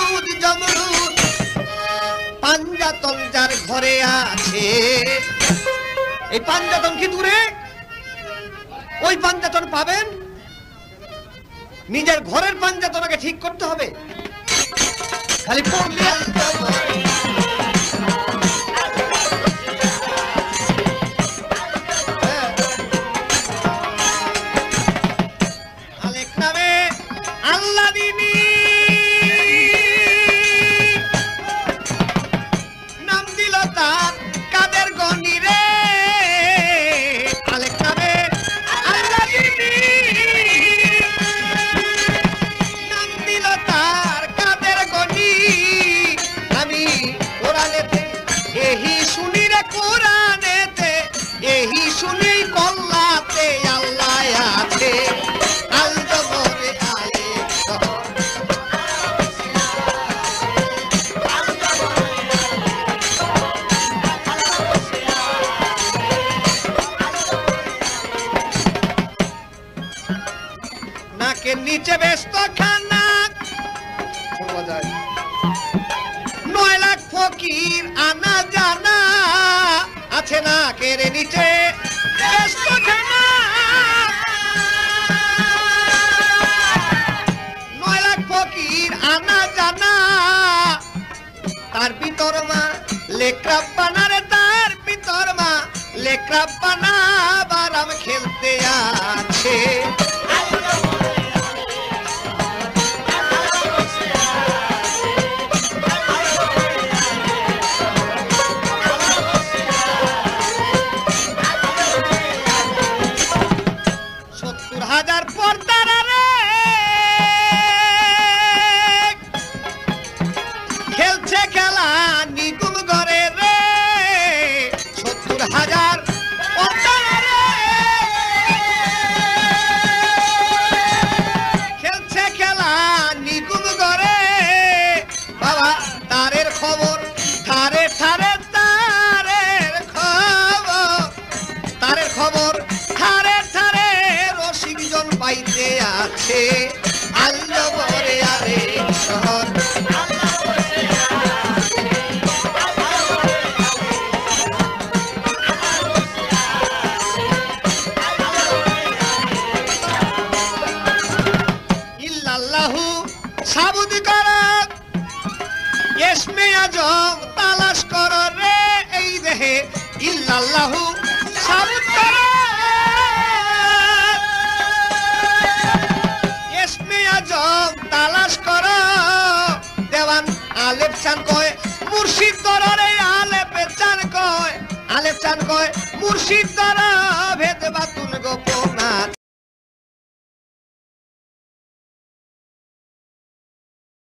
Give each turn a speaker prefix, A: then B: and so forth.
A: নামরুদ জমরুদ পাঞ্জাতন যার ঘরে আছে। এই পাঞ্জাতন কি দূরে? ওই পাঞ্জাতন পাবেন, নিজের ঘরের পাঞ্জাতনকে ঠিক করতে হবে। খালি পড়লে আলেক নামে আল্লাহ দিনী নাম দিল তার কাদের গনি রে। আলেক নামে আল্লাহ দিনী নাম দিল তার কাদের গনি। আমি কোরআনেতে এহি শুনি রে, কোরআনেতে এহি শুনি কল্লাতে আল্লাহ আছে। আল জবরে আলে নাকের নিচে ব্যস্ত খানা 9 লাখ ফকির আনা জানা আছে নাকের নিচে ব্যস্ত খানা। 9 লাখ ফকির আনা জানা তার ভিতর মা লেক্রাব্বানা রে, তার ভিতর মা লেক্রাব্বানা বারাম খেলতে আছে। হাজার পর্দারা রে খেলছে খেলা নিগুম ঘরে রে। 70,000 পর্দারা রে খেলছে খেলা নিগুম ঘরে। বাবা তারের খবর ধারে ধারে, তারের খবর তারের খবর ধারে ধারে রসিকজন পাইতে আছে। আল্লাহ বরে আরে শহর ইল্লাল্লাহু সাবুদ কর, ইসমে আজম তালাশ কর রে। এই দেহে ইল্লাল্লাহু সাবুদ কর, তালাশ কর। দেওয়ান আলেপ চান কয় মুর্শিদ ধর রে, আলেপ চান কয় মুর্শিদ ধর।